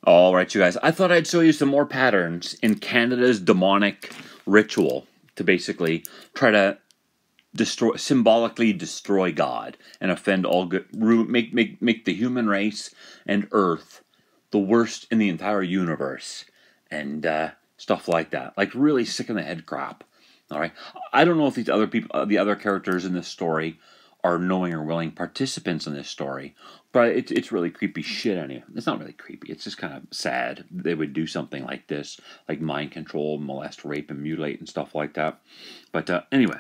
All right, you guys. I thought I'd show you some more patterns in Canada's demonic ritual to basically try to symbolically destroy God and offend all good, make the human race and Earth the worst in the entire universe, and stuff like that. Like really sick in the head crap. All right. I don't know if these other people, the other characters in this story, are knowing or willing participants in this story, but it's really creepy shit anyway. It's not really creepy. It's just kind of sad they would do something like this, like mind control, molest, rape, and mutilate and stuff like that. But anyway,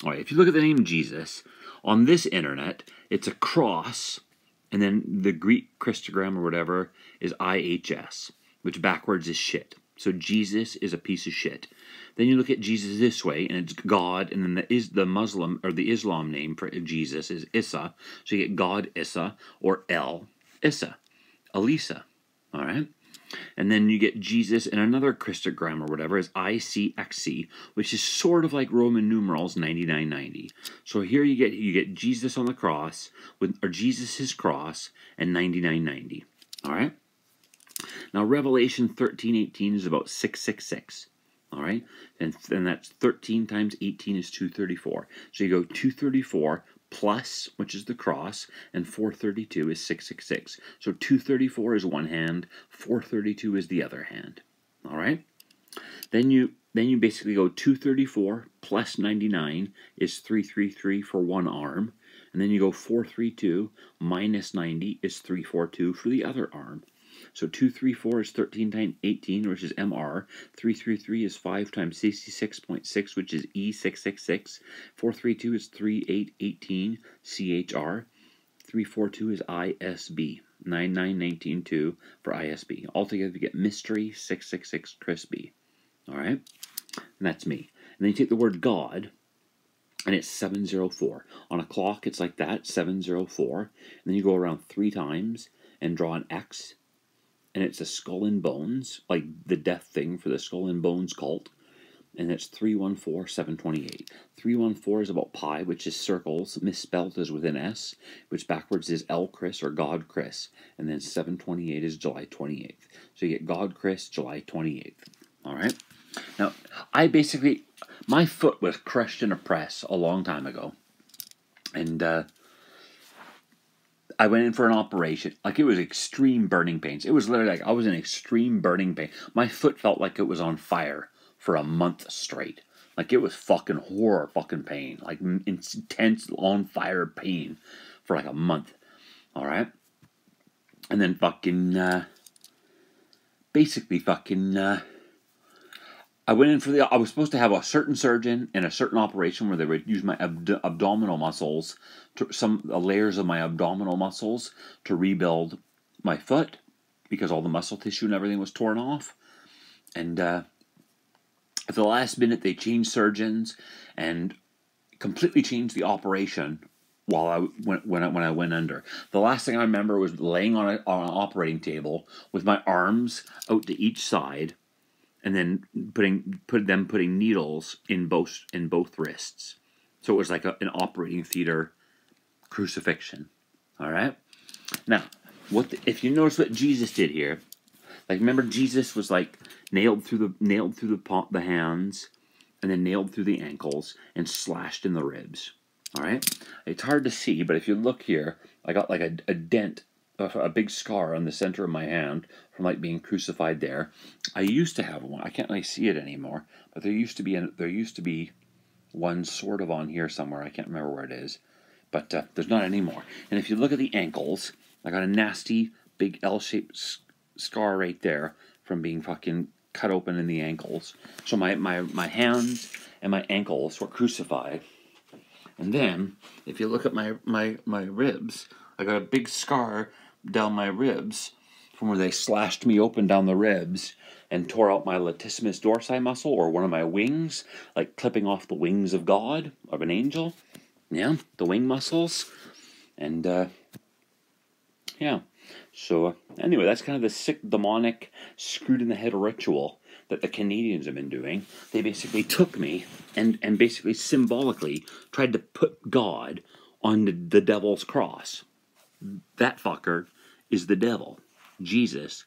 all right. If you look at the name Jesus on this internet, it's a cross, and then the Greek Christogram or whatever is IHS, which backwards is shit. So Jesus is a piece of shit. Then you look at Jesus this way, and it's God, and then the Muslim or the Islam name for Jesus is Issa. So you get God Issa or El Issa, Elisa. All right, and then you get Jesus in another Christogram or whatever is ICXC, which is sort of like Roman numerals 9990. So here you get Jesus on the cross or Jesus his cross and 9990. All right. Now Revelation 13:18 is about 666. All right, and that's 13 times 18 is 234. So you go 234 plus, which is the cross, and 432 is 666. So 234 is one hand, 432 is the other hand. All right. Then you basically go 234 plus 99 is 333 for one arm, and then you go 432 minus 90 is 342 for the other arm. So 234 is 13 times 18, which is MR. 333 is 5 times 66.6, which is E666. 432 is 3818, CHR. 342 is ISB. 99192 for ISB. Altogether, you get Mystery 666 Crispy. All right? And that's me. And then you take the word God, and it's 704. On a clock, it's like that, 704. And then you go around 3 times and draw an X. And it's a skull and bones, like the death thing for the skull and bones cult. And it's 314728. 314 is about pi, which is circles, misspelled as with an S, which backwards is El Chris or God Chris. And then 728 is July 28th. So you get God Chris, July 28th. All right? Now, my foot was crushed in a press a long time ago. And, I went in for an operation. Like, it was extreme burning pains. It was literally like I was in extreme burning pain. My foot felt like it was on fire for a month straight. Like, it was fucking horror fucking pain. Like, intense on fire pain for like a month. All right? And then I went in for I was supposed to have a certain surgeon and a certain operation where they would use my abdominal muscles, layers of my abdominal muscles to rebuild my foot because all the muscle tissue and everything was torn off. And at the last minute, they changed surgeons and completely changed the operation while when I went under. The last thing I remember was laying on an operating table with my arms out to each side, and then putting needles in both wrists. So it was like an operating theater crucifixion. All right. Now, if you notice what Jesus did here, like remember Jesus was like nailed through the hands, and then nailed through the ankles and slashed in the ribs. All right. It's hard to see, but if you look here, I got like a dent, a big scar on the center of my hand from like being crucified there. I used to have one. I can't really see it anymore, but there used to be one sort of on here somewhere. I can't remember where it is, but there's not anymore. And if you look at the ankles, I got a nasty big L-shaped scar right there from being fucking cut open in the ankles. So my hands and my ankles were crucified. And then if you look at my ribs, I got a big scar down my ribs from where they slashed me open down the ribs and tore out my latissimus dorsi muscle, or one of my wings, like clipping off the wings of God, of an angel. Yeah, the wing muscles. And, yeah. So, anyway, that's kind of the sick, demonic, screwed-in-the-head ritual that the Canadians have been doing. They basically took me and basically symbolically tried to put God on the devil's cross. That fucker is the devil. Jesus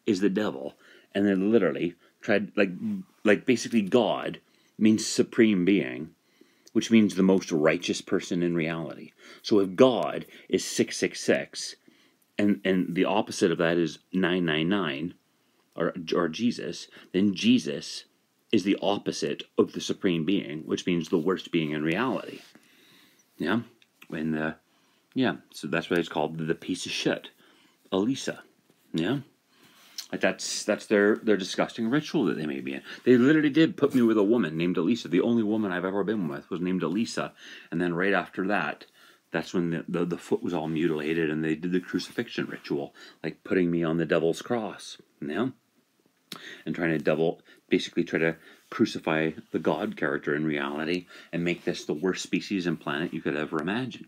is the devil, and then literally tried like basically God means supreme being, which means the most righteous person in reality. So if God is 666, and the opposite of that is 999, or Jesus, then Jesus is the opposite of the supreme being, which means the worst being in reality. Yeah, and yeah, so that's why it's called the piece of shit, Elisa. Yeah, like that's their disgusting ritual that they made me in. They literally did put me with a woman named Elisa. The only woman I've ever been with was named Elisa, and then right after that, that's when the foot was all mutilated, and they did the crucifixion ritual, like putting me on the devil's cross. Yeah, and trying to basically try to crucify the God character in reality and make this the worst species and planet you could ever imagine.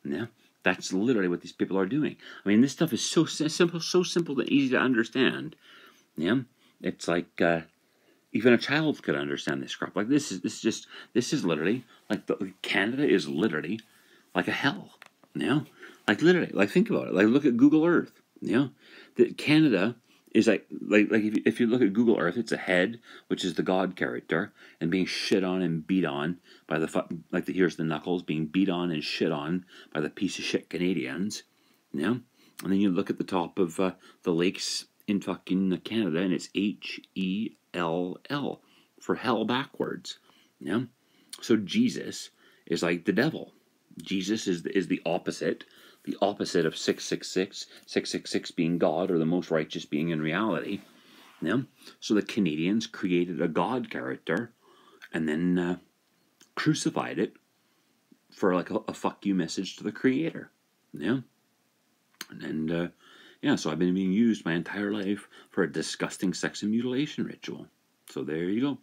Yeah, that's literally what these people are doing. I mean, this stuff is so simple and easy to understand. Yeah, it's like even a child could understand this crap. Like this is literally like Canada is literally like a hell. Yeah, like literally, like think about it. Like look at Google Earth. Yeah, that Canada is like if you look at Google Earth, it's a head, which is the God character, and being shit on and beat on by here's the Knuckles being beat on and shit on by the piece of shit Canadians. Yeah, and then you look at the top of the lakes in fucking Canada, and it's HELL for hell backwards. Yeah, so Jesus is like the devil. Jesus is the opposite. The opposite of 666, 666 being God or the most righteous being in reality. Yeah? So the Canadians created a God character and then crucified it for like a fuck you message to the creator. Yeah? And yeah, so I've been being used my entire life for a disgusting sex and mutilation ritual. So there you go.